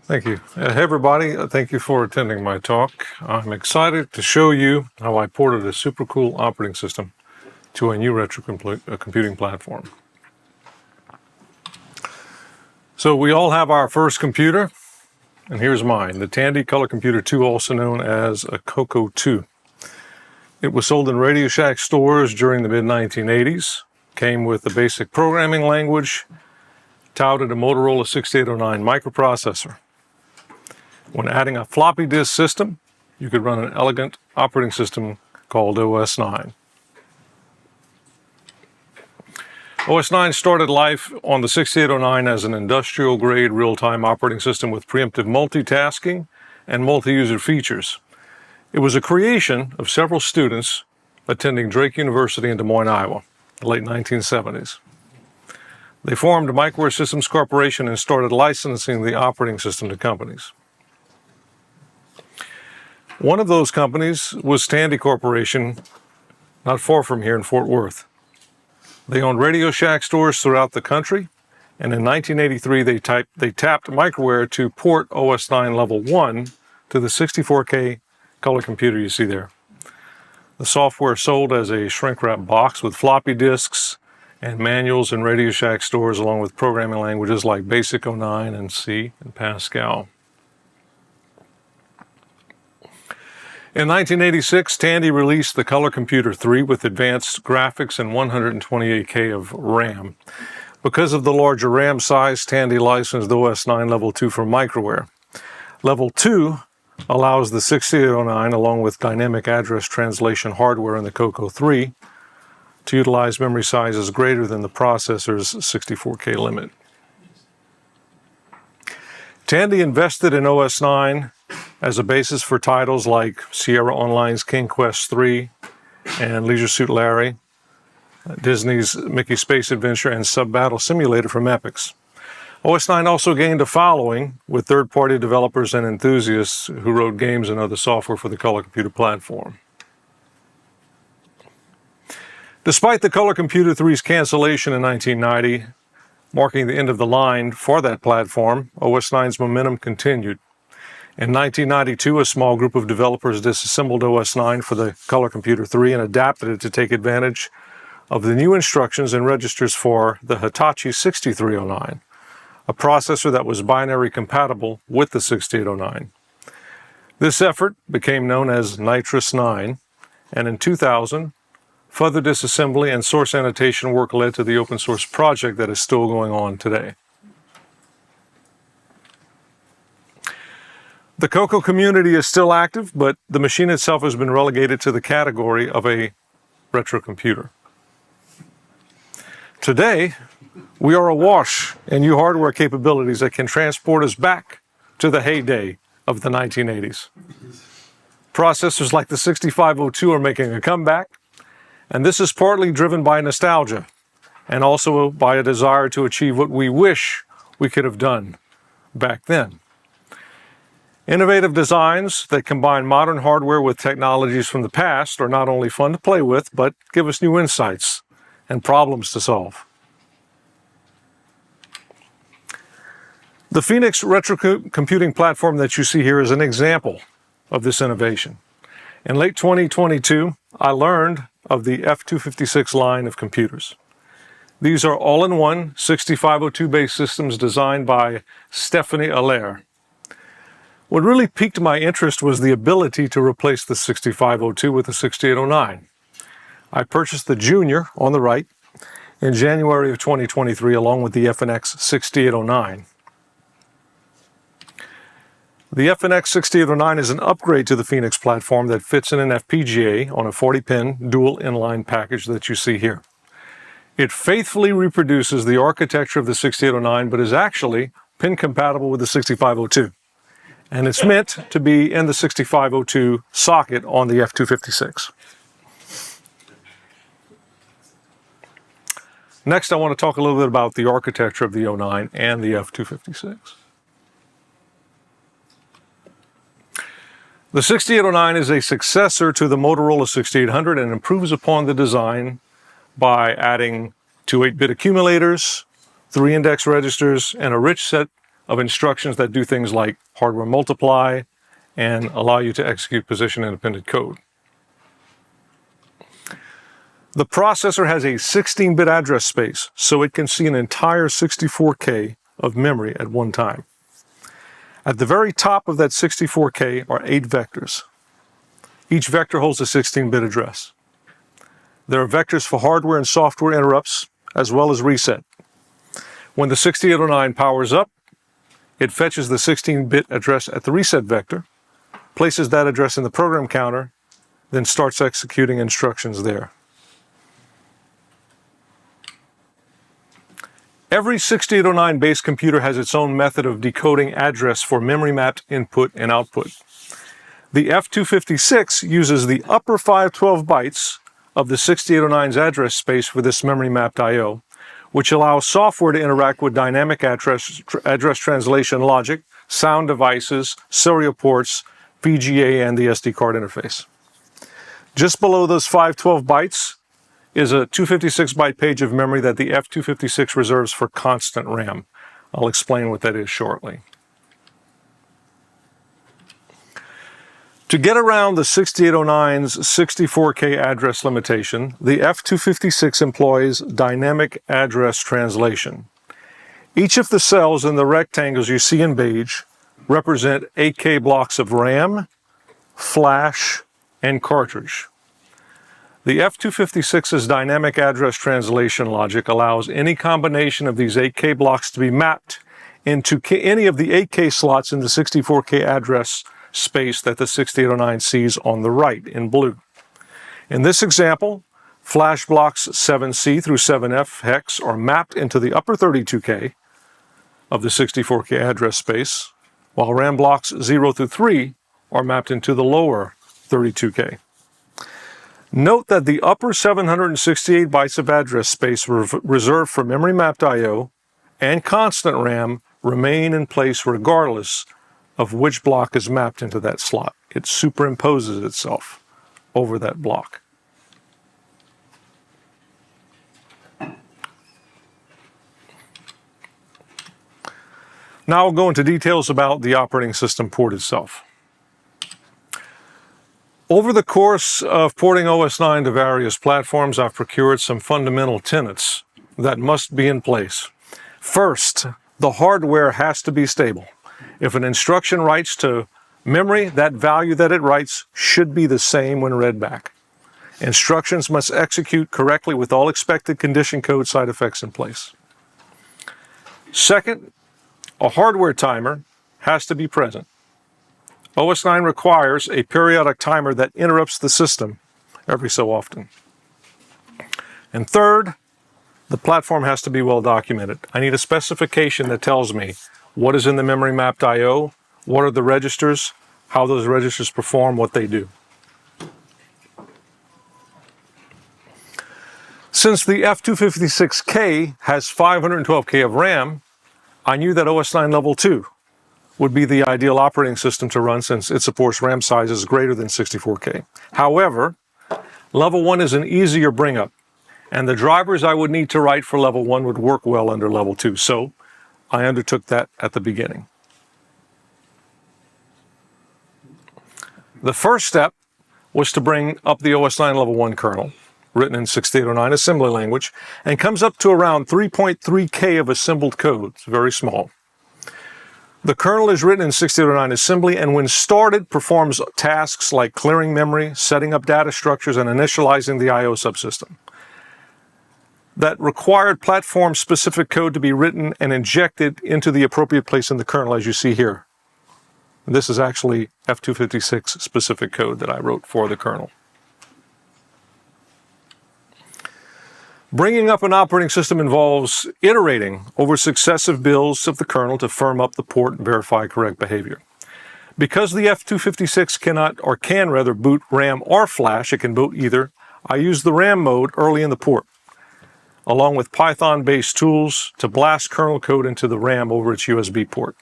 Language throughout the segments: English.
Thank you. Hey everybody, thank you for attending my talk. I'm excited to show you how I ported a super cool operating system to a new retro computing platform. So we all have our first computer, and here's mine, the Tandy Color Computer 2, also known as a Coco 2. It was sold in Radio Shack stores during the mid-1980s, came with the basic programming language, touted a Motorola 6809 microprocessor. When adding a floppy disk system, you could run an elegant operating system called OS-9. OS-9 started life on the 6809 as an industrial-grade real-time operating system with preemptive multitasking and multi-user features. It was a creation of several students attending Drake University in Des Moines, Iowa, the late 1970s. They formed Microware Systems Corporation and started licensing the operating system to companies. One of those companies was Tandy Corporation, not far from here in Fort Worth. They owned Radio Shack stores throughout the country, and in 1983 they tapped Microware to port OS-9 Level 1 to the 64K color computer you see there. The software sold as a shrink-wrap box with floppy disks and manuals in Radio Shack stores, along with programming languages like Basic 09 and C and Pascal. In 1986, Tandy released the Color Computer 3 with advanced graphics and 128K of RAM. Because of the larger RAM size, Tandy licensed the OS-9 Level 2 from Microware. Level 2 allows the 6809, along with dynamic address translation hardware in the Coco 3, to utilize memory sizes greater than the processor's 64K limit. Tandy invested in OS-9 as a basis for titles like Sierra Online's King Quest III and Leisure Suit Larry, Disney's Mickey Space Adventure, and Sub-Battle Simulator from Epix. OS-9 also gained a following with third-party developers and enthusiasts who wrote games and other software for the Color Computer platform. Despite the Color Computer 3's cancellation in 1990, marking the end of the line for that platform, OS-9's momentum continued. In 1992, a small group of developers disassembled OS-9 for the Color Computer 3 and adapted it to take advantage of the new instructions and registers for the Hitachi 6309, a processor that was binary compatible with the 6809. This effort became known as Nitrous 9, and in 2000, further disassembly and source annotation work led to the open source project that is still going on today. The Coco community is still active, but the machine itself has been relegated to the category of a retro computer. Today, we are awash in new hardware capabilities that can transport us back to the heyday of the 1980s. Processors like the 6502 are making a comeback, and this is partly driven by nostalgia and also by a desire to achieve what we wish we could have done back then. Innovative designs that combine modern hardware with technologies from the past are not only fun to play with, but give us new insights and problems to solve. The Foenix retro computing platform that you see here is an example of this innovation. In late 2022, I learned of the F256 line of computers. These are all-in-one 6502-based systems designed by Stephanie Allaire. What really piqued my interest was the ability to replace the 6502 with the 6809. I purchased the Junior on the right in January of 2023 along with the FNX 6809. The FNX 6809 is an upgrade to the Foenix platform that fits in an FPGA on a 40-pin dual inline package that you see here. It faithfully reproduces the architecture of the 6809, but is actually pin compatible with the 6502. And it's meant to be in the 6502 socket on the F256. Next, I want to talk a little bit about the architecture of the 09 and the F256. The 6809 is a successor to the Motorola 6800 and improves upon the design by adding two 8-bit accumulators, 3 index registers, and a rich set of instructions that do things like hardware multiply and allow you to execute position-independent code. The processor has a 16-bit address space, so it can see an entire 64K of memory at one time. At the very top of that 64K are 8 vectors. Each vector holds a 16-bit address. There are vectors for hardware and software interrupts, as well as reset. When the 6809 powers up, it fetches the 16-bit address at the reset vector, places that address in the program counter, then starts executing instructions there. Every 6809 base computer has its own method of decoding address for memory-mapped input and output. The F256 uses the upper 512 bytes of the 6809's address space for this memory-mapped I/O, which allows software to interact with dynamic address translation logic, sound devices, serial ports, VGA, and the SD card interface. Just below those 512 bytes is a 256-byte page of memory that the F256 reserves for constant RAM. I'll explain what that is shortly. To get around the 6809's 64K address limitation, the F256 employs dynamic address translation. Each of the cells in the rectangles you see in beige represent 8K blocks of RAM, flash, and cartridge. The F256's dynamic address translation logic allows any combination of these 8K blocks to be mapped into any of the 8K slots in the 64K address space that the 6809 sees on the right in blue. In this example, flash blocks 7C through 7F hex are mapped into the upper 32K of the 64K address space, while RAM blocks 0 through 3 are mapped into the lower 32K. Note that the upper 768 bytes of address space reserved for memory-mapped I/O and constant RAM remain in place regardless of which block is mapped into that slot. It superimposes itself over that block. Now I'll go into details about the operating system port itself. Over the course of porting OS-9 to various platforms, I've procured some fundamental tenets that must be in place. First, the hardware has to be stable. If an instruction writes to memory, that value that it writes should be the same when read back. Instructions must execute correctly with all expected condition code side effects in place. Second, a hardware timer has to be present. OS-9 requires a periodic timer that interrupts the system every so often. And third, the platform has to be well documented. I need a specification that tells me what is in the memory mapped I/O, what are the registers, how those registers perform, what they do. Since the F256K has 512K of RAM, I knew that OS-9 Level 2 would be the ideal operating system to run since it supports RAM sizes greater than 64K. However, Level 1 is an easier bring-up, and the drivers I would need to write for Level 1 would work well under Level 2, so I undertook that at the beginning. The first step was to bring up the OS-9 Level 1 kernel, written in 6809 assembly language, and comes up to around 3.3K of assembled code. It's very small. The kernel is written in 6809 assembly, and when started, performs tasks like clearing memory, setting up data structures, and initializing the I/O subsystem. That required platform-specific code to be written and injected into the appropriate place in the kernel, as you see here. This is actually F256 specific code that I wrote for the kernel. Bringing up an operating system involves iterating over successive builds of the kernel to firm up the port and verify correct behavior. Because the F256 can boot RAM or flash, it can boot either, I use the RAM mode early in the port, along with Python-based tools to blast kernel code into the RAM over its USB port.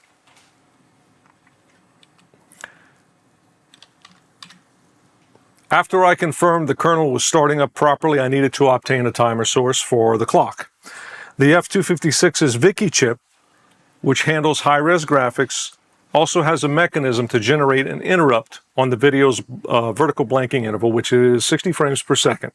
After I confirmed the kernel was starting up properly, I needed to obtain a timer source for the clock. The F256's Vicky chip, which handles high-res graphics, also has a mechanism to generate an interrupt on the video's vertical blanking interval, which is 60 frames per second.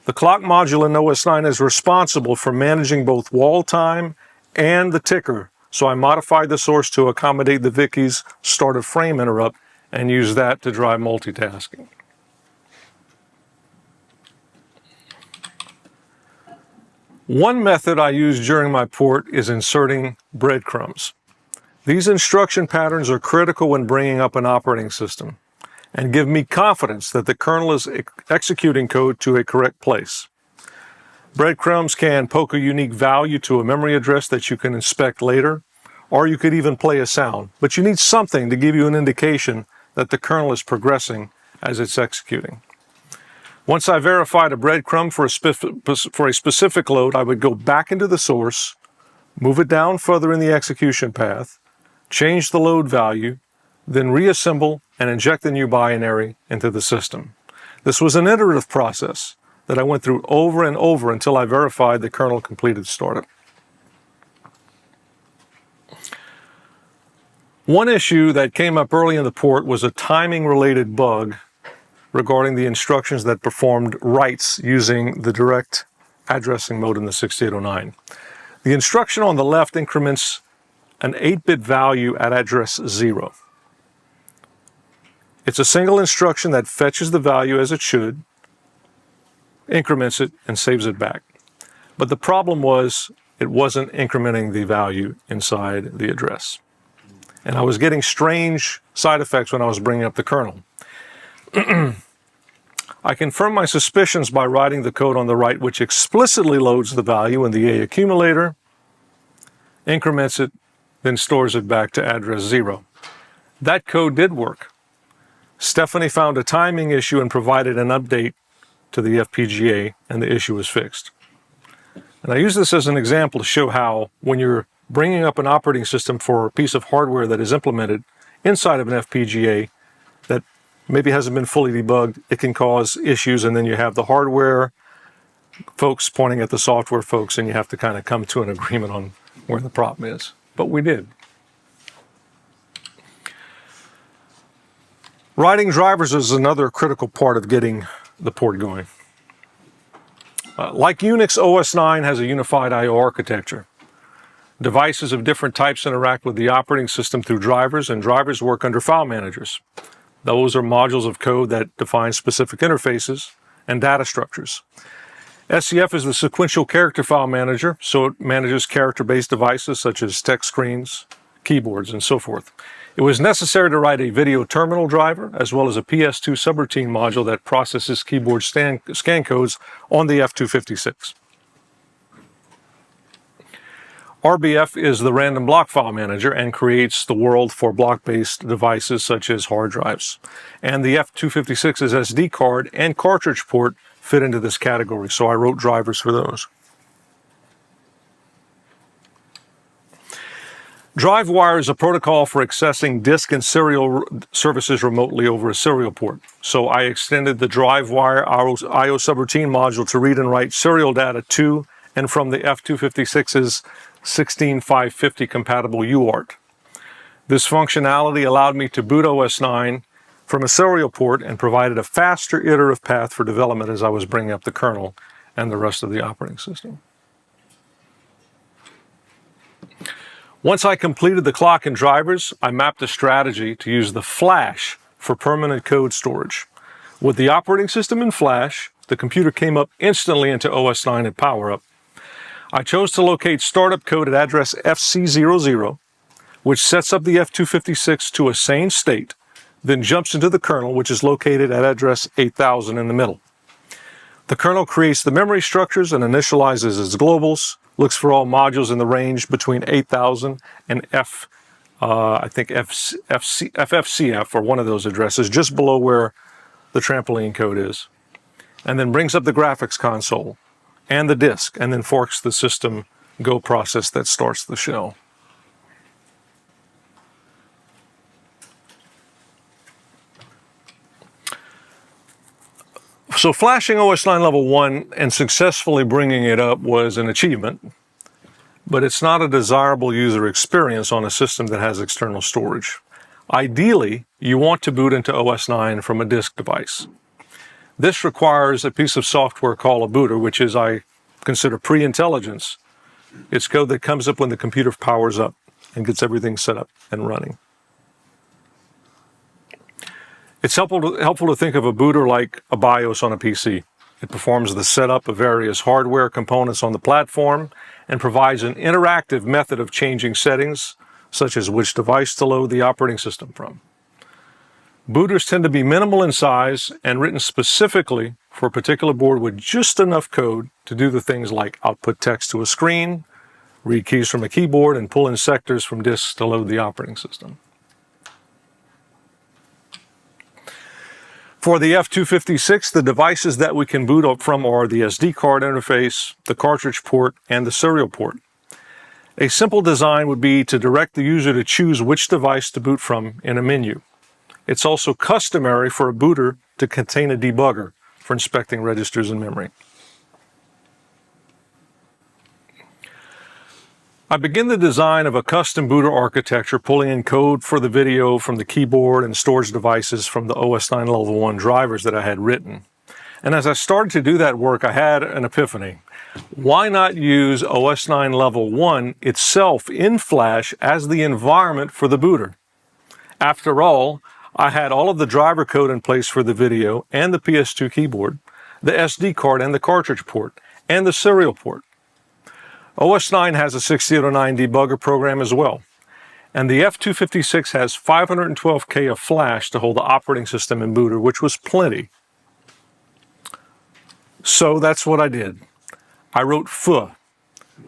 The clock module in OS-9 is responsible for managing both wall time and the ticker, so I modified the source to accommodate the Vicky's start of frame interrupt and use that to drive multitasking. One method I use during my port is inserting breadcrumbs. These instruction patterns are critical when bringing up an operating system and give me confidence that the kernel is executing code to a correct place. Breadcrumbs can poke a unique value to a memory address that you can inspect later, or you could even play a sound, but you need something to give you an indication that the kernel is progressing as it's executing. Once I verified a breadcrumb for a specific load, I would go back into the source, move it down further in the execution path, change the load value, then reassemble and inject the new binary into the system. This was an iterative process that I went through over and over until I verified the kernel completed startup. One issue that came up early in the port was a timing-related bug regarding the instructions that performed writes using the direct addressing mode in the 6809. The instruction on the left increments an 8-bit value at address 0. It's a single instruction that fetches the value as it should, increments it, and saves it back. But the problem was it wasn't incrementing the value inside the address. And I was getting strange side effects when I was bringing up the kernel. I confirmed my suspicions by writing the code on the right, which explicitly loads the value in the A accumulator, increments it, then stores it back to address 0. That code did work. Stephanie found a timing issue and provided an update to the FPGA, and the issue was fixed. And I use this as an example to show how, when you're bringing up an operating system for a piece of hardware that is implemented inside of an FPGA that maybe hasn't been fully debugged, it can cause issues, and then you have the hardware folks pointing at the software folks, and you have to kind of come to an agreement on where the problem is. But we did. Writing drivers is another critical part of getting the port going. Like Unix, OS-9 has a unified I/O architecture. Devices of different types interact with the operating system through drivers, and drivers work under file managers. Those are modules of code that define specific interfaces and data structures. SCF is the sequential character file manager, so it manages character-based devices such as text screens, keyboards, and so forth. It was necessary to write a video terminal driver as well as a PS2 subroutine module that processes keyboard scan codes on the F256. RBF is the random block file manager and creates the world for block-based devices such as hard drives. And the F256's SD card and cartridge port fit into this category, so I wrote drivers for those. DriveWire is a protocol for accessing disk and serial services remotely over a serial port. So I extended the DriveWire I/O subroutine module to read and write serial data to and from the F256's 16550 compatible UART. This functionality allowed me to boot OS-9 from a serial port and provided a faster iterative path for development as I was bringing up the kernel and the rest of the operating system. Once I completed the clock and drivers, I mapped a strategy to use the flash for permanent code storage. With the operating system in flash, the computer came up instantly into OS-9 at PowerUp. I chose to locate startup code at address FC00, which sets up the F256 to a sane state, then jumps into the kernel, which is located at address 8000 in the middle. The kernel creates the memory structures and initializes its globals, looks for all modules in the range between 8000 and FFCF, or one of those addresses, just below where the trampoline code is, and then brings up the graphics console and the disk, and then forks the system go process that starts the shell. So flashing OS-9 level 1 and successfully bringing it up was an achievement, but it's not a desirable user experience on a system that has external storage. Ideally, you want to boot into OS-9 from a disk device. This requires a piece of software called a booter, which is, I consider, pre-intelligence. It's code that comes up when the computer powers up and gets everything set up and running. It's helpful to think of a booter like a BIOS on a PC. It performs the setup of various hardware components on the platform and provides an interactive method of changing settings, such as which device to load the operating system from. Booters tend to be minimal in size and written specifically for a particular board with just enough code to do the things like output text to a screen, read keys from a keyboard, and pull in sectors from disks to load the operating system. For the F256, the devices that we can boot up from are the SD card interface, the cartridge port, and the serial port. A simple design would be to direct the user to choose which device to boot from in a menu. It's also customary for a booter to contain a debugger for inspecting registers and memory. I begin the design of a custom booter architecture, pulling in code for the video from the keyboard and storage devices from the OS-9 Level 1 drivers that I had written. And as I started to do that work, I had an epiphany. Why not use OS-9 Level 1 itself in Flash as the environment for the booter? After all, I had all of the driver code in place for the video and the PS2 keyboard, the SD card and the cartridge port, and the serial port. OS-9 has a 6809 debugger program as well, and the F256 has 512K of flash to hold the operating system in booter, which was plenty. So that's what I did. I wrote FU,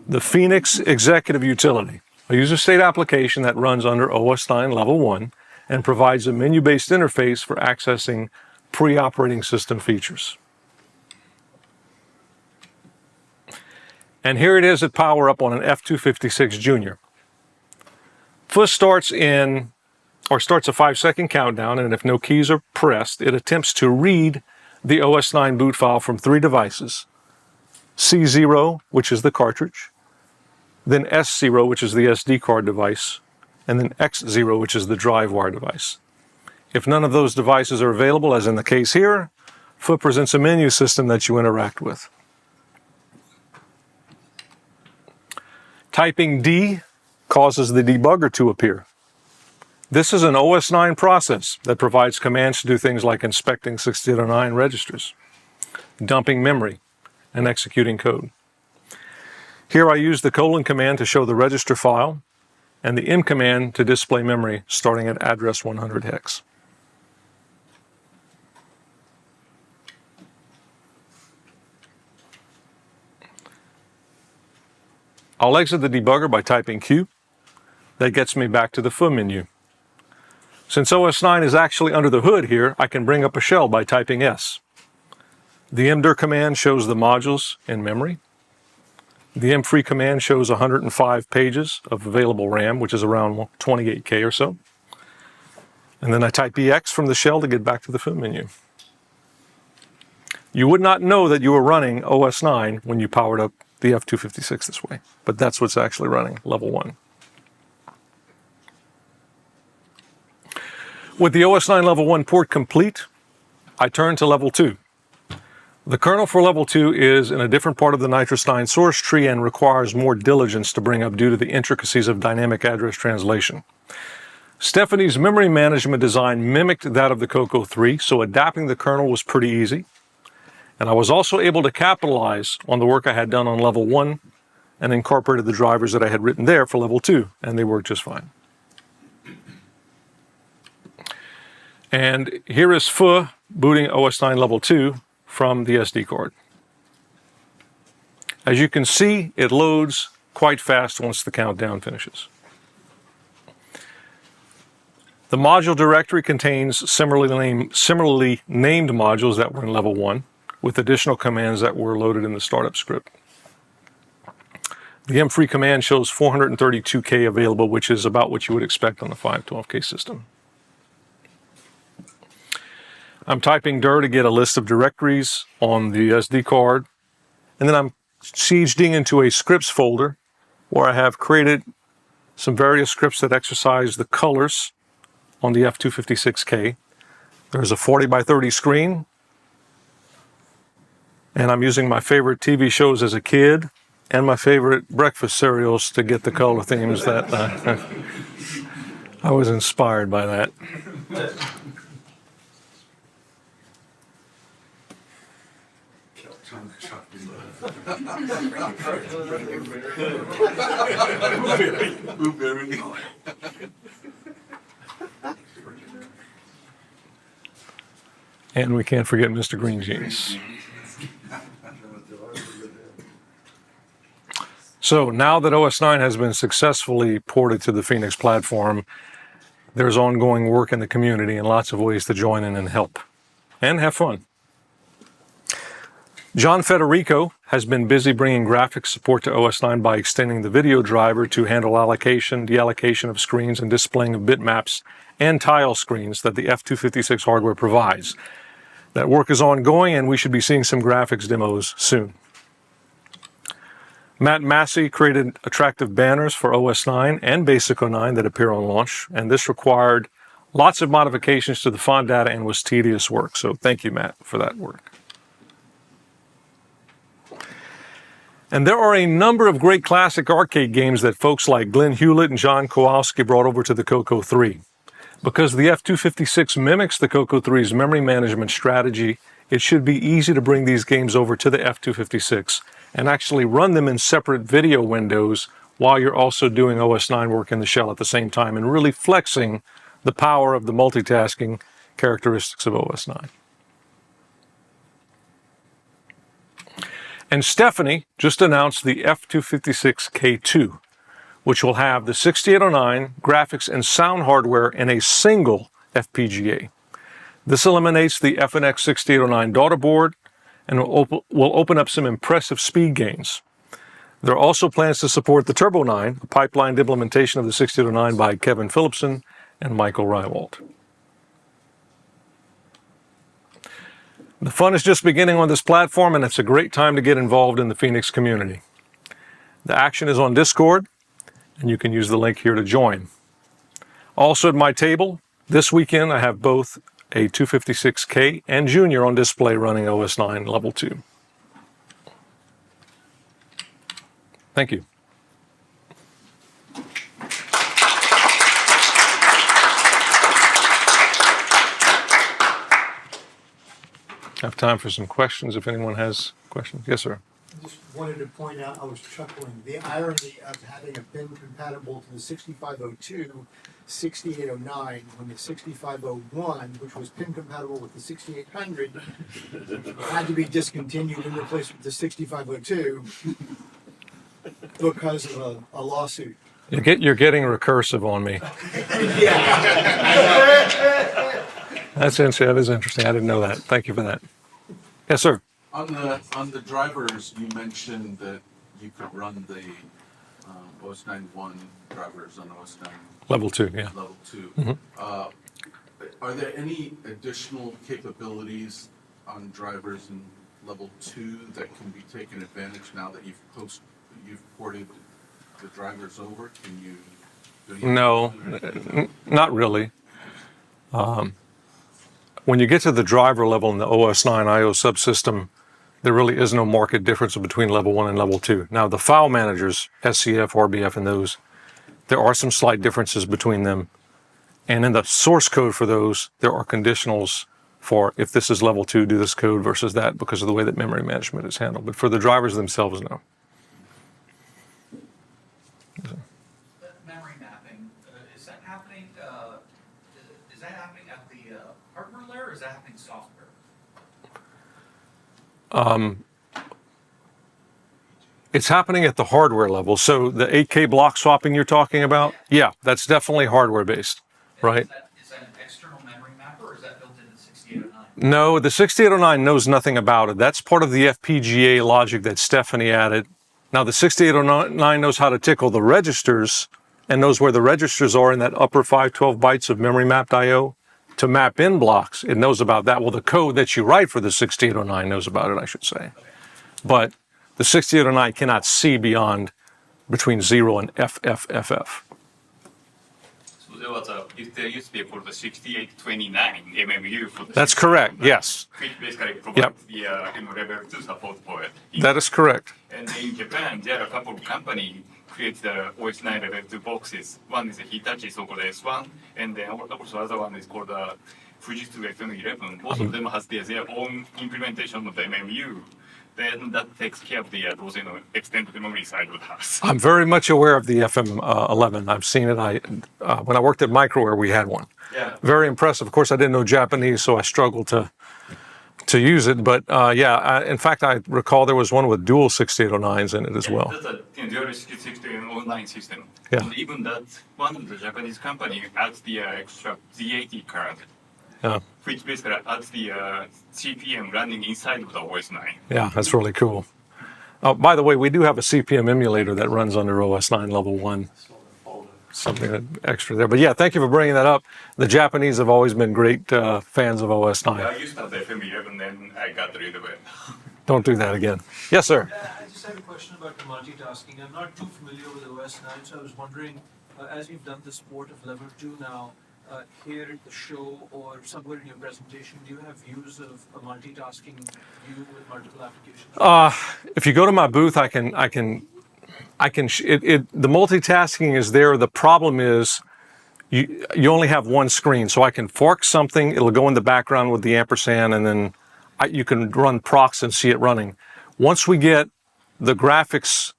the Foenix Executive Utility, a user state application that runs under OS-9 Level 1 and provides a menu-based interface for accessing pre-operating system features. And here it is at power up on an F256 Junior. FU starts a 5-second countdown, and if no keys are pressed, it attempts to read the OS-9 boot file from 3 devices. C0, which is the cartridge, then S0, which is the SD card device, and then X0, which is the drive wire device. If none of those devices are available, as in the case here, FU presents a menu system that you interact with. Typing D causes the debugger to appear. This is an OS-9 process that provides commands to do things like inspecting 6809 registers, dumping memory, and executing code. Here I use the colon command to show the register file and the M command to display memory starting at address 100 hex. I'll exit the debugger by typing Q. That gets me back to the FU menu. Since OS-9 is actually under the hood here, I can bring up a shell by typing S. The mdir command shows the modules in memory. The mfree command shows 105 pages of available RAM, which is around 28K or so. And then I type EX from the shell to get back to the FU menu. You would not know that you were running OS-9 when you powered up the F256 this way, but that's what's actually running, level 1. With the OS-9 level 1 port complete, I turn to level 2. The kernel for level 2 is in a different part of the Nitrous 9 source tree and requires more diligence to bring up due to the intricacies of dynamic address translation. Stephanie's memory management design mimicked that of the Coco 3, so adapting the kernel was pretty easy. And I was also able to capitalize on the work I had done on level 1 and incorporated the drivers that I had written there for level 2, and they worked just fine. And here is FU booting OS-9 level 2 from the SD card. As you can see, it loads quite fast once the countdown finishes. The module directory contains similarly named modules that were in level 1, with additional commands that were loaded in the startup script. The mfree command shows 432K available, which is about what you would expect on a 512K system. I'm typing dir to get a list of directories on the SD card, and then I'm cding into a scripts folder where I have created some various scripts that exercise the colors on the F256K. There's a 40 by 30 screen, and I'm using my favorite TV shows as a kid and my favorite breakfast cereals to get the color themes that I was inspired by that. And we can't forget Mr. Green Jeans. So now that OS-9 has been successfully ported to the Foenix platform, there's ongoing work in the community and lots of ways to join in and help and have fun. John Federico has been busy bringing graphics support to OS-9 by extending the video driver to handle allocation, deallocation of screens, and displaying of bitmaps and tile screens that the F256 hardware provides. That work is ongoing, and we should be seeing some graphics demos soon. Matt Massey created attractive banners for OS-9 and Basic 09 that appear on launch, and this required lots of modifications to the font data and was tedious work. So thank you, Matt, for that work. And there are a number of great classic arcade games that folks like Glenn Hewlett and John Kowalski brought over to the Coco 3. Because the F256 mimics the Coco 3's memory management strategy, it should be easy to bring these games over to the F256 and actually run them in separate video windows while you're also doing OS-9 work in the shell at the same time and really flexing the power of the multitasking characteristics of OS-9. And Stephanie just announced the F256K2, which will have the 6809 graphics and sound hardware in a single FPGA. This eliminates the Foenix 6809 daughter board and will open up some impressive speed gains. There are also plans to support the Turbo 9, a pipelined implementation of the 6809 by Kevin Phillipson and Michael Rywalt. The fun is just beginning on this platform, and it's a great time to get involved in the Foenix community. The action is on Discord, and you can use the link here to join. Also at my table, this weekend I have both a 256K and Junior on display running OS-9 Level 2. Thank you. I have time for some questions if anyone has questions. Yes, sir. I just wanted to point out, I was chuckling, the irony of having a pin compatible to the 6502, 6809, when the 6501, which was pin compatible with the 6800, had to be discontinued and replaced with the 6502 because of a lawsuit. You're getting recursive on me. Yeah. That is interesting. I didn't know that. Thank you for that. Yes, sir. On the drivers, you mentioned that you could run the OS-9 drivers on OS-9 Level 2, yeah. Level 2. Mm-hmm. Are there any additional capabilities on drivers in Level 2 that can be taken advantage now that you've ported the drivers over? Can you? No, not really. When you get to the driver level in the OS-9 I/O subsystem, there really is no marked difference between Level 1 and Level 2. Now, the file managers, SCF, RBF, and those, there are some slight differences between them. And in the source code for those, there are conditionals for if this is Level 2, do this code versus that because of the way that memory management is handled. But for the drivers themselves, no. Memory mapping, is that happening at the hardware layer, or is that happening software? It's happening at the hardware level. So the 8K block swapping you're talking about, yeah, that's definitely hardware based, right? Is that an external memory mapper, or is that built into the 6809? No, the 6809 knows nothing about it. That's part of the FPGA logic that Stephanie added. Now the 6809 knows how to tickle the registers and knows where the registers are in that upper 512 bytes of memory mapped I/O to map in blocks. It knows about that. Well, the code that you write for the 6809 knows about it, I should say. But the 6809 cannot see beyond between 0 and FFFF. So there used to be for the 6829 MMU for the That's correct, yes. which basically provides Yep. the level 2 support for it. That is correct. And in Japan, there are a couple of companies create the OS-9 level 2 boxes. One is Hitachi, so-called S1, and then also other one is called Fujitsu FM11. Both of them has their own implementation of the MMU. Then that takes care of those extended memory side of the house. I'm very much aware of the FM11. I've seen it. When I worked at Microware, we had one. Yeah. Very impressive. Of course, I didn't know Japanese, so I struggled to use it. But in fact, I recall there was one with dual 6809s in it as well. That's a dual 6809 system. Yeah. And even that one of the Japanese company adds the extra Z80 card, Yeah, which basically adds the CPM running inside of the OS-9. yeah, that's really cool. By the way, we do have a CPM emulator that runs under OS-9 level 1. Something extra there. But yeah, thank you for bringing that up. The Japanese have always been great fans of OS-9. I used to have the FM11 and I got rid of it. Don't do that again. Yes, sir. I just had a question about the multitasking. I'm not too familiar with OS-9, so I was wondering, as you've done the sport of level 2 now, here at the show or somewhere in your presentation, do you have views of a multitasking view with multiple applications? If you go to my booth, the multitasking is there. The problem is you only have one screen, so I can fork something. It'll go in the background with the ampersand, and then you can run procs and see it running. Once we get the graphics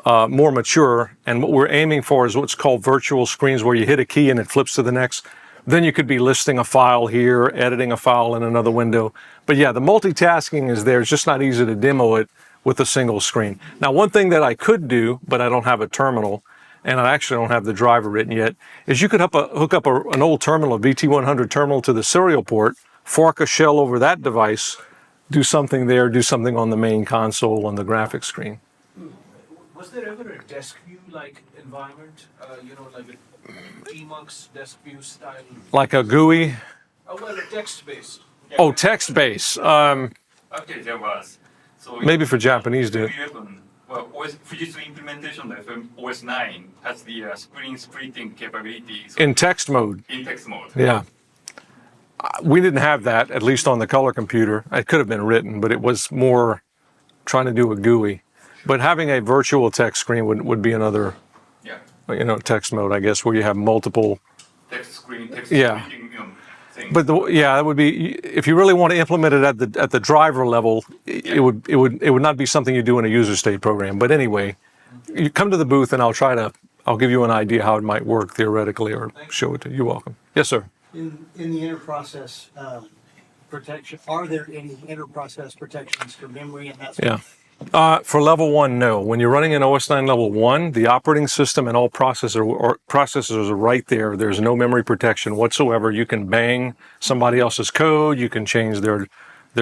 more mature, and what we're aiming for is what's called virtual screens, where you hit a key and it flips to the next. Then you could be listing a file here, editing a file in another window. But yeah, the multitasking is there. It's just not easy to demo it with a single screen. Now, one thing that I could do, but I don't have a terminal, and I actually don't have the driver written yet, is you could hook up an old terminal, a VT100 terminal, to the serial port, fork a shell over that device, do something there, do something on the main console on the graphics screen. Was there ever a desk view-like environment, like a Tmux desk view style? Like a GUI? Well, a text-based. Oh, text-based. Okay, there was. So Maybe for Japanese, dude. Well, Fujitsu implementation of OS-9 has the screen splitting capabilities In text mode. in text mode. Yeah. We didn't have that, at least on the color computer. It could have been written, but it was more trying to do a GUI. But having a virtual text screen would be another, Yeah. text mode, I guess, where you have multiple. Text screen, text Yeah. splitting thing. But that would be, if you really want to implement it at the driver level, it would not be something you do in a user state program. But anyway, you come to the booth and I'll give you an idea how it might work theoretically, or show it to you. You're welcome. Yes, sir. In the inter-process protection, are there any inter-process protections for memory and that sort Yeah. of? For level 1, no. When you're running an OS-9 level 1, the operating system and all processors are right there. There's no memory protection whatsoever. You can bang somebody else's code. You can change their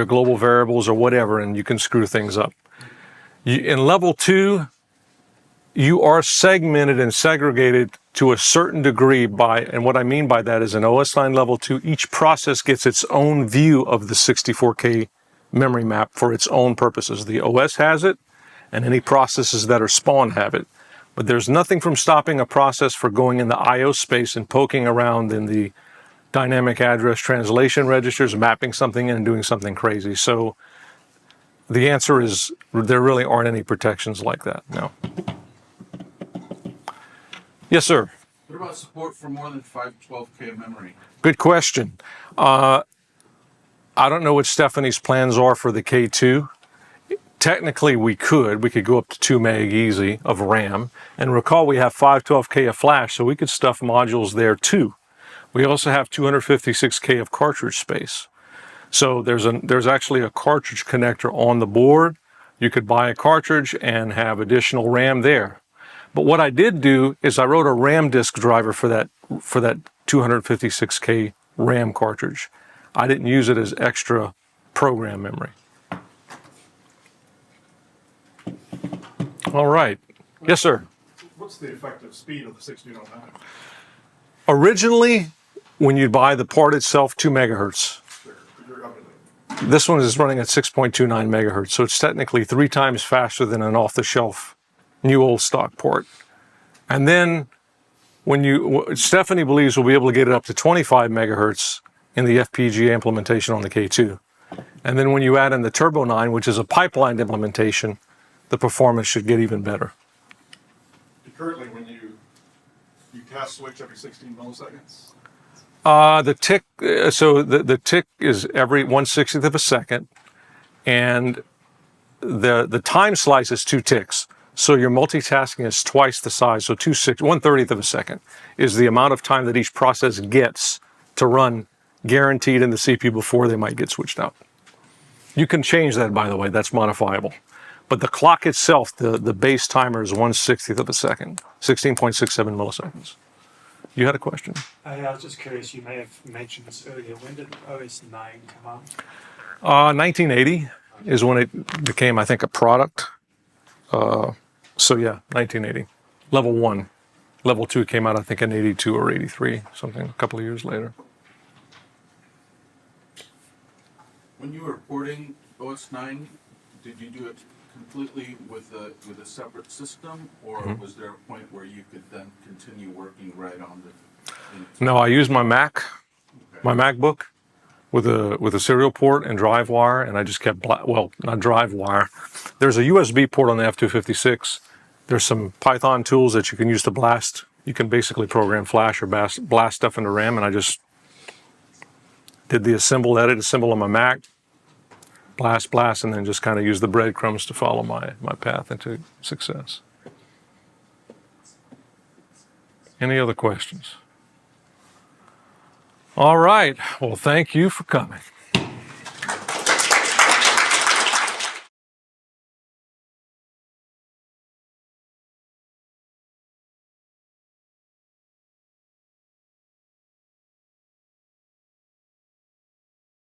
global variables or whatever, and you can screw things up. In level 2, you are segmented and segregated to a certain degree and what I mean by that is in OS-9 level 2, each process gets its own view of the 64K memory map for its own purposes. The OS has it, and any processes that are spawned have it. But there's nothing from stopping a process for going in the I/O space and poking around in the dynamic address translation registers, mapping something in and doing something crazy. So the answer is there really aren't any protections like that, no. Yes, sir. What about support for more than 512K of memory? Good question. I don't know what Stephanie's plans are for the K2. Technically, we could go up to 2 meg easy of RAM. And recall, we have 512K of flash, so we could stuff modules there too. We also have 256K of cartridge space. So there's actually a cartridge connector on the board. You could buy a cartridge and have additional RAM there. But what I did do is I wrote a RAM disk driver for that 256K RAM cartridge. I didn't use it as extra program memory. All right. Yes, sir. What's the effective speed of the 1609? Originally, when you buy the part itself, 2 megahertz. This one is running at 6.29 megahertz, so it's technically 3 times faster than an off-the-shelf new old stock port. And then Stephanie believes we'll be able to get it up to 25 megahertz in the FPGA implementation on the K2. And then when you add in the Turbo 9, which is a pipelined implementation, the performance should get even better. Currently, when you task switch every 16 milliseconds, The tick, so the tick is every 1/60th of a second, and the time slice is 2 ticks. So your multitasking is twice the size, so 1/30th of a second is the amount of time that each process gets to run guaranteed in the CPU before they might get switched out. You can change that, by the way, that's modifiable. But the clock itself, the base timer is 1/60th of a second, 16.67 milliseconds. You had a question? I was just curious, you may have mentioned this earlier. When did OS-9 come out? 1980 is when it became, I think, a product. So yeah, 1980. Level 1. Level 2 came out, I think, in 82 or 83, something, a couple of years later. When you were porting OS-9, did you do it completely with a separate system, or was there a point where you could then continue working right on the? No, I used my Mac, my MacBook, with a serial port and drive wire, and I just kept not drive wire. There's a USB port on the F256. There's some Python tools that you can use to blast. You can basically program Flash or blast stuff into RAM, and I just did the assemble on my Mac, blast, and then just kind of use the breadcrumbs to follow my path into success. Any other questions? All right. Well, thank you for coming.